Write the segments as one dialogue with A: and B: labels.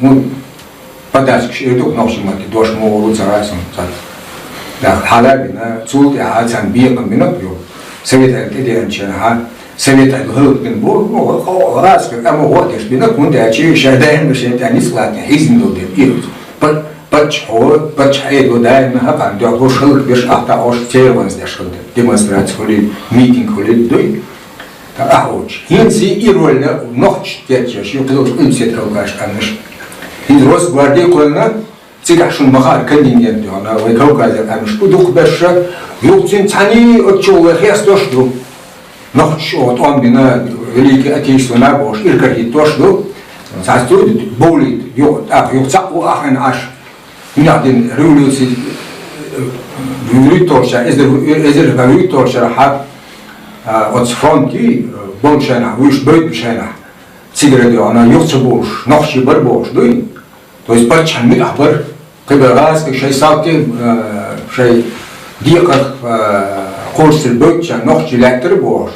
A: مو بدأت شيء دوك نوشي ما تدوش مو زراسون صار لا حالا بنا صوت عادة بيقن بنا بيو سويت الكدي أنشانها سويت الهلب بن بور مو راس أما هو دش بنا كون ده شيء شادين مش يعني سلات حزن دو ده بيرد بتش حيدو دائما هبان ده هو شلك بيش أحد أوش تيرونز ده شلك ديمونسترات خلي ميتينغ خلي دوي أهوج هنسي إيرول نوتش تيجي شو كده إنسيت كوكاش أنش هيدروس غاردي قلنا تيجحشون مخار كلين يندو أنا ويكوكاز أنش بدوك بشة يوتين تاني أتشوه خياس دوشدو نوتش أوتوان بنا وليك أتيش ونابوش إلكرهي دوشدو ساستو بوليد يوتساقو أخن عش ينادين ريولوسي ريولوتورشا إزر ريولوتورشا حاب أتصفانتي بولشنا ويش بيت بشنا سيجرتي أنا يخسبوش نخشي بربوش دوين تو إسباتش هنمي أخبر قبل راس كشيء ساكت شيء دقيقة قرص البيت شن نخشي لاتر بوش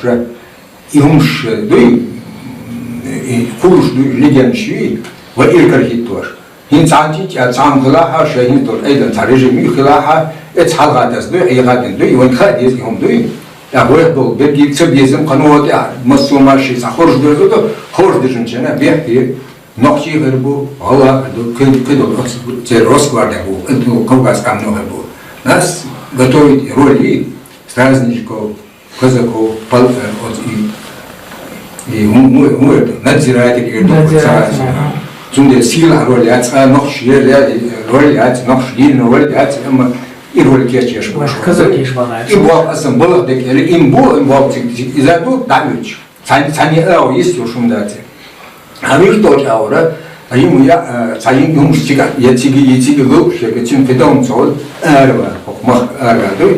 A: يهمش دوين كلش دوين لجن شيء وإلكر هيتوش هين سانتي أتصام خلاها شيء هين تور أيضا ترجمي خلاها اتحلقات دوين أي غادن دوين وين خاديز يهم دوين أقول دول بدي تبيزم قنوات مسؤول ماشي سخرج درزو خرج درجنا بيحكي نقشي غربو هو كده تروس قاعدبو انتو كوكاس كامنو غربو ناس готовить роли стражников казаков и мы надзиратели зунде сила роли отца нохши роли отца нохши роли отца إيرول كيرتيش باش
B: كذا باغي
A: إيبوال أصلا بلغ دك اللي إيبوال تك إذا دو دامج ثاني أو يستو شو مداتي هذيك توش أورا أيام يا ثاني يوم شجع يتيجي لو شجع تيم فدام صول أربعة مخ أربعة دوي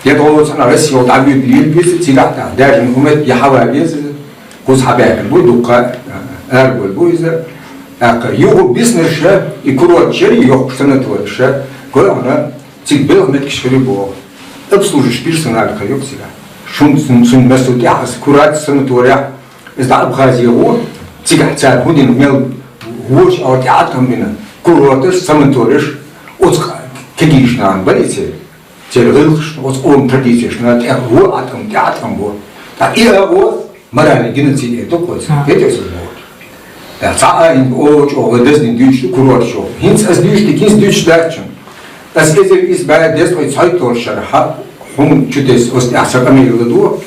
A: يدور سنة بس يو دامج بيل بيس شجع تا دارن هم يحاول بيس كوز حباك بودوكا أربعة بويزر يو بيزنس يكرر شيء يو سنة تورش كل أنا تقبل متكشري بو أبصلش بيرسونال خيوك سلا شون مسؤولية حس كرات سنتوريا إذا أبغى هو تيجي تعال هودين ميل وش أو تعاتهم بينا كراتش سنتوريش أوت كديش نان بليسه تلغيش أوت أم ترديش نان هو تعاتهم بو تأيه هو مرة جنسي إدوكوس كده سلمو تعال أوش أو دزني ديش كراتشو هينس أزديش تكينس ديش دارشن Das ist bei der Zeitdeutscher هم جدس أصل أحسن أمي يلدوا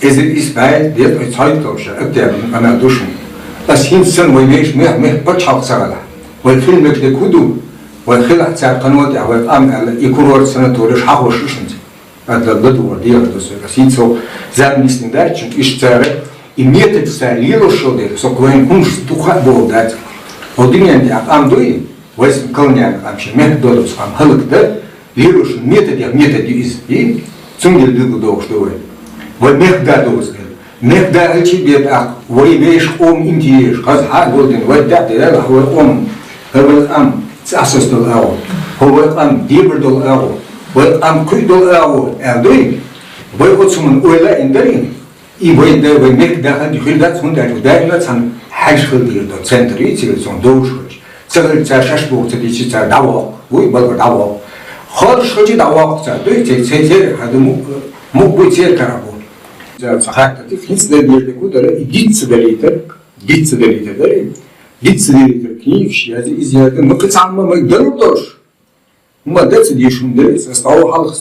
A: ist bei der Zeitdeutscher أبدأ أنا دوشن بس هين سن ويمش مه بتشاق سرلا والفيلم كده كودو والخلع تاع قنوات أو أم يكرر سنة ورش حاول شوشنت هذا بدو وديه بس هين سو زاد نستن دارشن إشترى إميت تساليلو شو ده سو كوين كونش تخا بودات ودنيا دي أم دوي واسم كونيان أمشي مه دولس أم هلك ده ليروش ميتة دي إز إيه سمي الدو دوش دوي ومهدا دوس مهدا أشي بيت أك ويبيش إنتيش قص حق ولدن ودا ده هو هو الأم أساس الأول هو الأم ديبر الأول والأم كل الأول أدوي ويقصون ولا إندرين إيوه ده ومهدا عندي خلدات هندا دايما سان حاجة خلدير ده سنتري تيجي دوش سأل تشاش بوق تديش تشا دعوة ويبغى دعوة خالص خدي دعوة تشا دوي تيجي هذا مو بيصير كرابو صحيح تفيس ده بيرتكو ده جيتس دليتر كيف شيء هذا إزاي نقص عما ما يقدروش ما ده تديشون ده استوى حلقة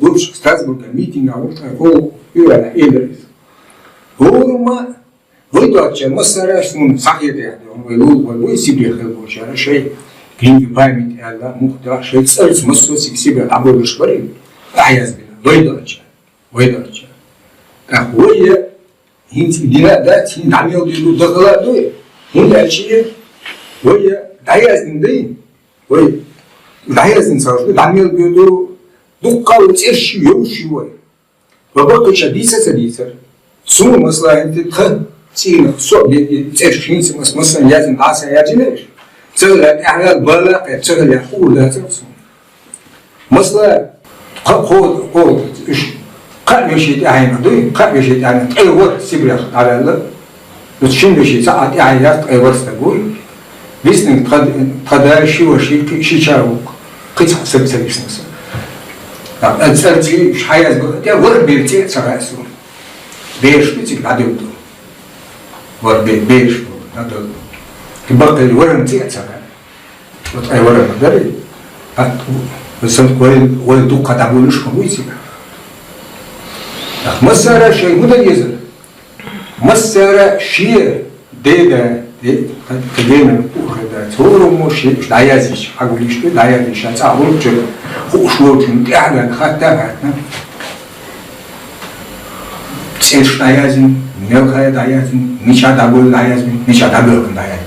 A: دوش ستاسبورغ ميتينغ أو يلا إيدرس هو ما ويدوتشا مسراش من صحيح يعني هم يقولوا ويسيبي خلوا شيء كلين بايمت هذا مختار شيء سألت مسوس يسيبي عبور الشبري أحياز بنا ويدوتشا أخويا هنت دينا ذات هن عميل ديلو دغلا دوي هن الشيء ويا دايزن دين وي دايزن صار عميل ديلو دقة وترشي يوشي وي وبقى شديسة سو مثلا أنت تخ تين سو بترشين مثلا لازم عسى يجيش تقول إحنا بلا تقول يحول لا تفصل مثلا خود إيش قبل شيء يعني دوي قبل شيء يعني أيوة سبرة على الله بتشين بشيء ساعات يعني أيوة تقول Висны традающего шичару, кыца сырцевиснысы. Церти шаяз был, я вырберте царасу. Бешпитик надо. Вот беш надо. Кибакали вырберте цара. Вот ай вырберте. А сын ой дух когда будешь помыть. Масара шей мудагеза. Масара шие деда 그게는 그러다 소로모 시 나야지 하고 리스트 나야지 샤자 오르죠 호슈로 좀 떼하면 갔다 제일 나야지 내가 나야지 미샤다볼 나야지 미샤다볼 나야지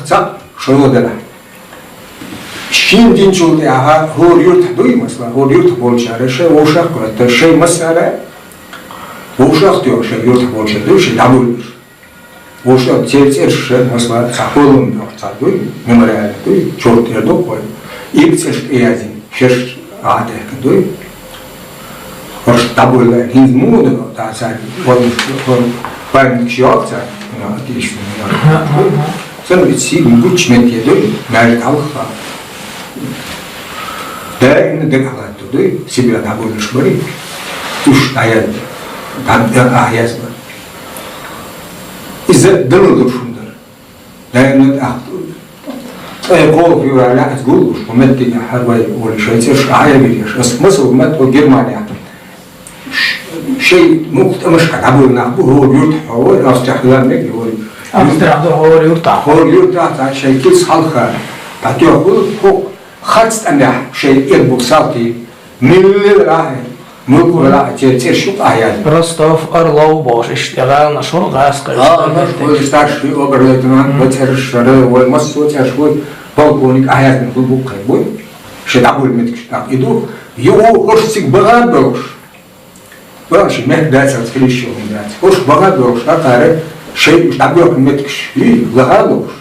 A: 자 쇼로데라 신진 쪽에 아하 호리르트 도이마스 호리르트 볼차레 셰 오샤 거다 셰 마사라 오샤 띠오 셰 요르트 볼차 도시 다볼 오셔 제일ше масла захолом цадой мемориальный чёрт рядок ипцеш один шеш аде кдой вот табула инмудо та царь вот память чёрта на отлично сам сигм гучмет едой на алха да ин декала тудой себе табула швори туш аяд там аяз إذا دلوا شوندر لأن يقول في ولا تقولش ومدي حرواي ولا شيء تصير عاية بيش بس مصر ومد وجرمانيا شيء مش كتبوا نعبو هو يرتاح هو استحلال نجي هو
B: هو يرتاح
A: هو يرتاح شيء كيس حلقة تعطيه هو خدت أنا شيء يبغى صوتي من اللي راح نقول لا تصير شو عيال
B: Ростов Орлов Бош اشتغل نشر غاز
A: نشر старший обер-лейтенант وترشره ومسؤول ترشوي полковник عيال من كل بوك بوي شدابول متكشتاق يدو يو هرسك بغابوش باش مهدات تكليشو مهدات هرش بغابوش تقارب شيء شدابول متكش لغالوش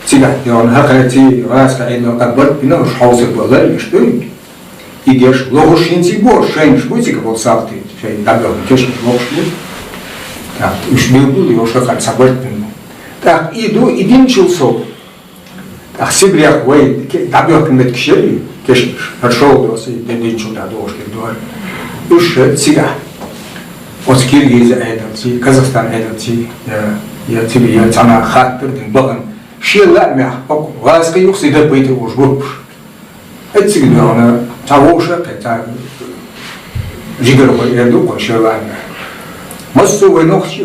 A: تيجا يون هكذا راس كأنه كبر بينه حوزك بغال يشتوي идешь, логушинти бор, шейнш будете как сахты, шейн добавил, кеш логушин. Так, уж не был его что как событный. Так, иду, один чулсов. Так, сибрях, ой, добавил к меткшери, кеш пошел до сей, один чул до дошки дуар. Уж сега. Вот Киргиз эдерти, Казахстан эдерти, я тебе я цана хаттер дин баган. Шилла мях, васка юкси да пойти уж губш. Это сигнал. 자오셔 배자 지거로 해도 거셔라. 멋스 왜 녹지